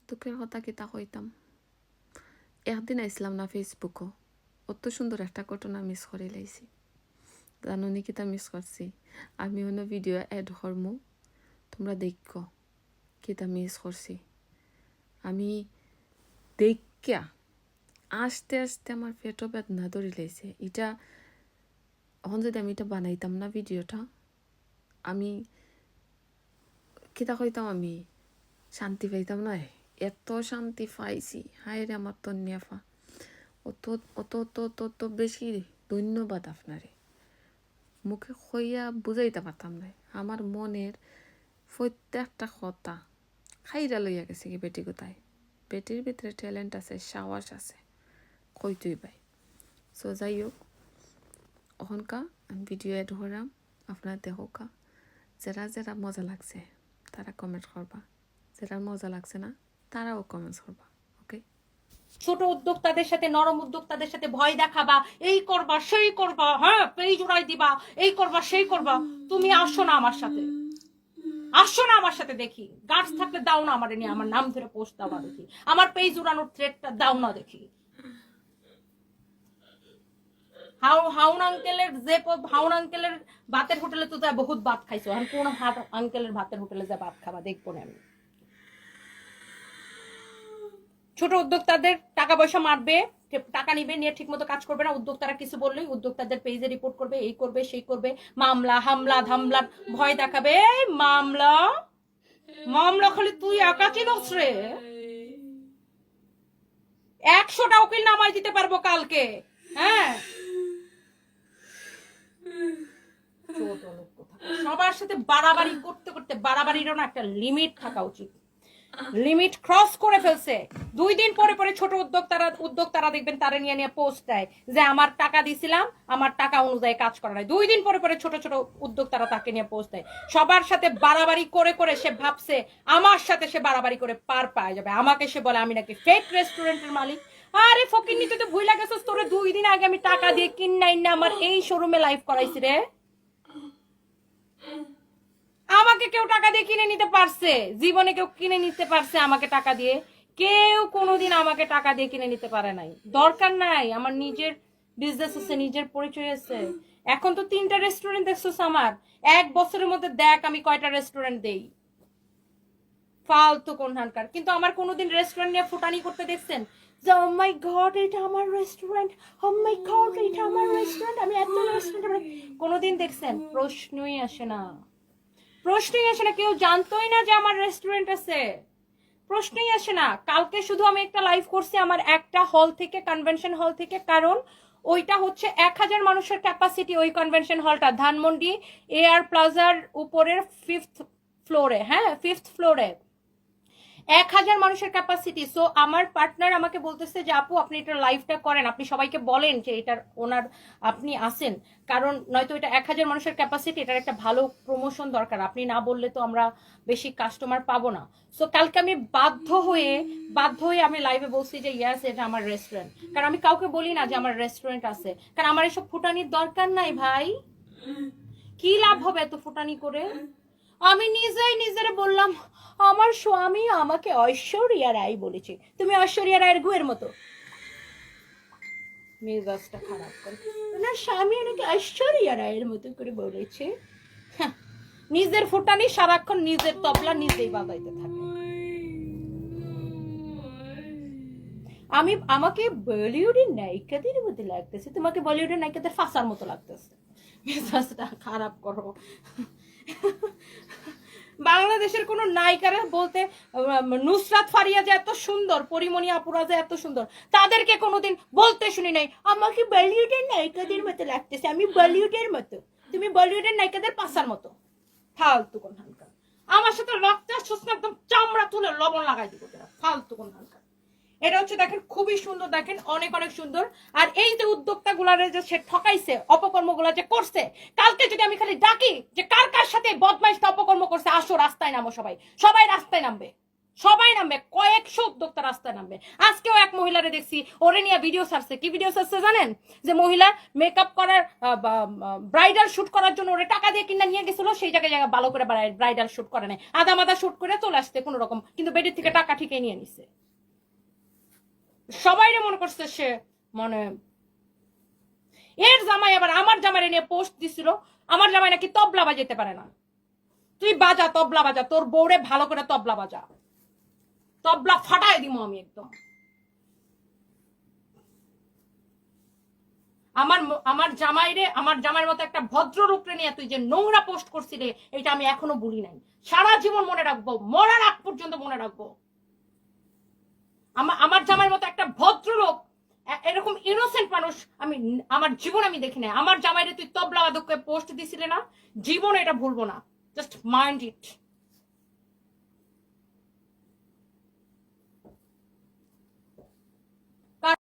দুঃখের কথা কি তা কইতাম, একদিন আইসলাম না ফেসবুকও, অত সুন্দর একটা ঘটনা মিস করে লাইছি। জানো নি কিতা মিস করছি? আমি অন্য ভিডিও অ্যাড করমু, তোমরা দেখো কিতা মিস করছি। আমি দেখা আস্তে আস্তে আমার পেটও বেদনা ধরে লাইছে। এটা এখন যদি আমি এটা বানাইতাম না ভিডিওটা, আমি কিতা কইতাম, আমি শান্তি পাইতাম না। এত শান্তি পাইছি, হায় রে আমার তো নেফা। অত অত অত অত অত বেশি ধন্যবাদ আপনারে, মুখে কইয়া বুঝাইতে পারতাম না। আমার মনের প্রত্যেকটা কথা খাইরা লইয়া গেছে কি বেটি কোথায়। বেটির ভিতরে ট্যালেন্ট আছে, সাহস আছে, কইতুই পাই। সো যাই হোক, ওখানকা আমি ভিডিও এড করাম, আপনার দেখোকা। যারা যারা মজা লাগছে তারা কমেন্ট করবা, যারা মজা লাগছে না তারাও কমেন্টস করবা। ওকে, ছোট উদ্যোক্তাদের সাথে, নরম উদ্যোক্তাদের সাথে ভয় দেখাবা, এই করবা সেই করবা, হ্যাঁ পেজ উড়াই দিবা, এই করবা সেই করবা। তুমি আসো না আমার সাথে, আসো না আমার সাথে, দেখি গাছ থাকলে দাও না আমার নিয়ে, আমার নাম ধরে পোস্ট দাও না দেখি, আমার পেজ উড়ানোর থ্রেটটা দাও না দেখি। হাউন আঙ্কেলের যে হাউন আঙ্কেলের ভাতের হোটেলে তো যায় বহুত ভাত খাইছো, আর কোন ভাত আঙ্কেলের ভাতের হোটেলে যা ভাত খাবা দেখবো না আমি। ছোট উদ্যোক্তাদের টাকা পয়সা মারবে, টাকা নিবে, নিয়ে ঠিক মতো কাজ করবে না। উদ্যোক্তারা কিছু বললেই উদ্যোক্তাদের পেজে রিপোর্ট করবে, এই করবে সেই করবে, মামলা হামলা ধামলা ভয় দেখাবে। মামলা মামলা খালি তুই একা চিনস রে, 100টা উকিল নামাই দিতে পারবো কালকে। হ্যাঁ, সবার সাথে বাড়াবাড়ি করতে করতে, বাড়াবাড়িরও না একটা লিমিট থাকা উচিত। লিমিট ক্রস করে ফেলছে। 2 দিন পরে পরে ছোট উদ্যোক্তারা দেখবেন তারা নিয়ে নিয়ে পোস্ট দেয় যে আমার টাকা দিছিলাম, আমার টাকা অনুযায়ী কাজ করা নাই। 2 দিন পরে পরে ছোট ছোট উদ্যোক্তারা তাকে নিয়ে পোস্ট দেয়। সবার সাথে বাড়াবাড়ি করে করে সে ভাবছে আমার সাথে সে বাড়াবাড়ি করে পার পাওয়া যাবে। আমাকে সে বলে আমি নাকি ফেক রেস্টুরেন্টের মালিক। আরে ফকির নিতে তো ভুল লাগেছিস, তোরে 2 দিন আগে আমি টাকা দিয়ে কিনাই না আমার এই শোরুমে লাইভ করাইছি রে। আমাকে কেউ টাকা দিয়ে কিনে নিতে পারছে? জীবনে কেউ কিনে নিতে পারছে আমাকে টাকা দিয়ে? কেউ কোনোদিন আমাকে টাকা দিয়ে কিনে নিতে পারে নাই। দরকার নাই, আমার নিজের বিজনেস আছে, নিজের পরিচয় আছে। এখন তো 3টা রেস্টুরেন্ট দেখছস আমার, 1 বছরের মধ্যে দেখ আমি কয়টা রেস্টুরেন্ট দেই। ফালতু কোনখানকার। কিন্তু আমার কোনোদিন রেস্টুরেন্ট নিয়ে ফুটানি করতে দেখছেন যে ও মাই গড এটা আমার রেস্টুরেন্ট, ও মাই গড এটা আমার রেস্টুরেন্ট, আমি এত রেস্টুরেন্ট কোনোদিন দেখছেন? প্রশ্নই আসে না, প্রশ্নই আসে না। কেউ জানতোই না যে আমার রেস্টুরেন্ট আছে, প্রশ্নই আসে না। কালকে শুধু আমি একটা লাইভ করছি আমার একটা হল থেকে, কনভেনশন হল থেকে, কারণ ওইটা হচ্ছে 1000 মানুষের ক্যাপাসিটি। ওই কনভেনশন হলটা ধানমন্ডি এয়ার প্লাজার উপরের 5th ফ্লোরে, হ্যাঁ 5th ফ্লোরে 1000 মানুষের ক্যাপাসিটি। সো আমার পার্টনার আমাকে বলতেছে যে আপু আপনি এটা লাইভটা করেন, আপনি সবাইকে বলেন যে এটার ওনার আপনি আসেন, কারণ নয়তো এটা 1000 মানুষের ক্যাপাসিটি, এটার একটা ভালো প্রমোশন দরকার, আপনি না বললে তো আমরা বেশি কাস্টমার পাবো না। সো কালকে আমি বাধ্য হয়ে আমি লাইভে বলছি যে ইয়াস এটা আমার রেস্টুরেন্ট, কারণ আমি কাউকে বলি না যে আমার রেস্টুরেন্ট আছে, কারণ আমার এসব ফুটানির দরকার নাই ভাই। কি লাভ হবে এত ফুটানি করে? আমি নিজেই নিজের বললাম আমার স্বামী আমাকে ঐশ্বরিয়া রায় বলেছে। তুমি ঐশ্বরিয়া রায়ের গুয়ের মতো মেজাজটা খারাপ করে, না স্বামী নাকি ঐশ্বরিয়া রায়ের মতো করে বলেছে। নিজের ফুটানি সারাক্ষণ নিজের তবলা নিজেই বাজাইতে থাকে। আমাকে বলিউডের নায়িকাদের মতো লাগতেছে, তোমাকে বলিউডের নায়িকাদের ফাঁসার মতো লাগতেছে। মেজাজটা খারাপ করো। বাংলাদেশের কোন নায়িকারা বলতে নুসরাত ফারিয়া যে এত সুন্দর, পরিমণি আপুরা যে এত সুন্দর, তাদেরকে কোনোদিন বলতে শুনি নাই আমাকে বলিউডের নায়িকাদের মতো লাগতেছে, আমি বলিউডের মতো, তুমি বলিউডের নায়িকাদের পাশার মতো। ফালতু কোন হালকা, আমার সাথে রক্ত শুষ্ক একদম চামড়া তুলে লবণ লাগাই দিব তোরা, ফালতু কোন হালকা। এটা হচ্ছে দেখেন খুবই সুন্দর, দেখেন অনেক অনেক সুন্দর। আর এই যে উদ্যোক্তা গুলারে যে সে ঠকাইছে, অপকর্ম গুলা যে করছে, কালকে যদি আমি খালি ডাকি যে কার কার সাথে বদমাইশটা অপকর্ম করছে, আসো রাস্তায় নামো, সবাই সবাই রাস্তায় নামবে। সবাই নামবে, কয়েকশো উদ্যোক্তা রাস্তায় নামবে। আজকেও এক মহিলারে দেখছি, ওরে নিয়ে ভিডিও ছাড়ছে। কি ভিডিও ছাড়ছে জানেন? যে মহিলা মেকআপ করার ব্রাইডাল শুট করার জন্য ওরে টাকা দিয়ে কিনা নিয়ে গেছিল, সেই জায়গায় ভালো করে ব্রাইডাল শুট করে নাই, আধা মাদা শুট করে চলে আসছে কোন রকম, কিন্তু বেডির থেকে টাকা ঠিকই নিয়ে নিছে। সবাই মনে করছে সে মানে এর জামাই। আবার আমার জামাইরে নিয়ে পোস্ট দিছিল, আমার জামাই নাকি তবলা বাজাতে পারে না। তুই বাজা, তবলা বাজা, তোর বউরে ভালো করে তবলা বাজা, তবলা ফাটাই দিব আমি একদম। আমার জামাইয়ের মতো একটা ভদ্র রূপরে নিয়ে তুই যে নোংরা পোস্ট করছিলি, এটা আমি এখনো ভুলি নাই। সারা জীবন মনে রাখবো, মরার আগ পর্যন্ত মনে রাখবো। আমার জামাইয়ের মতো একটা ভদ্রলোক, এরকম ইনোসেন্ট মানুষ আমি আমার জীবন আমি দেখি নাই। আমার জামাইরে তুই তবলা বাদককে পোস্ট দিছিলে না, জীবন এটা ভুলবো না। Just mind it.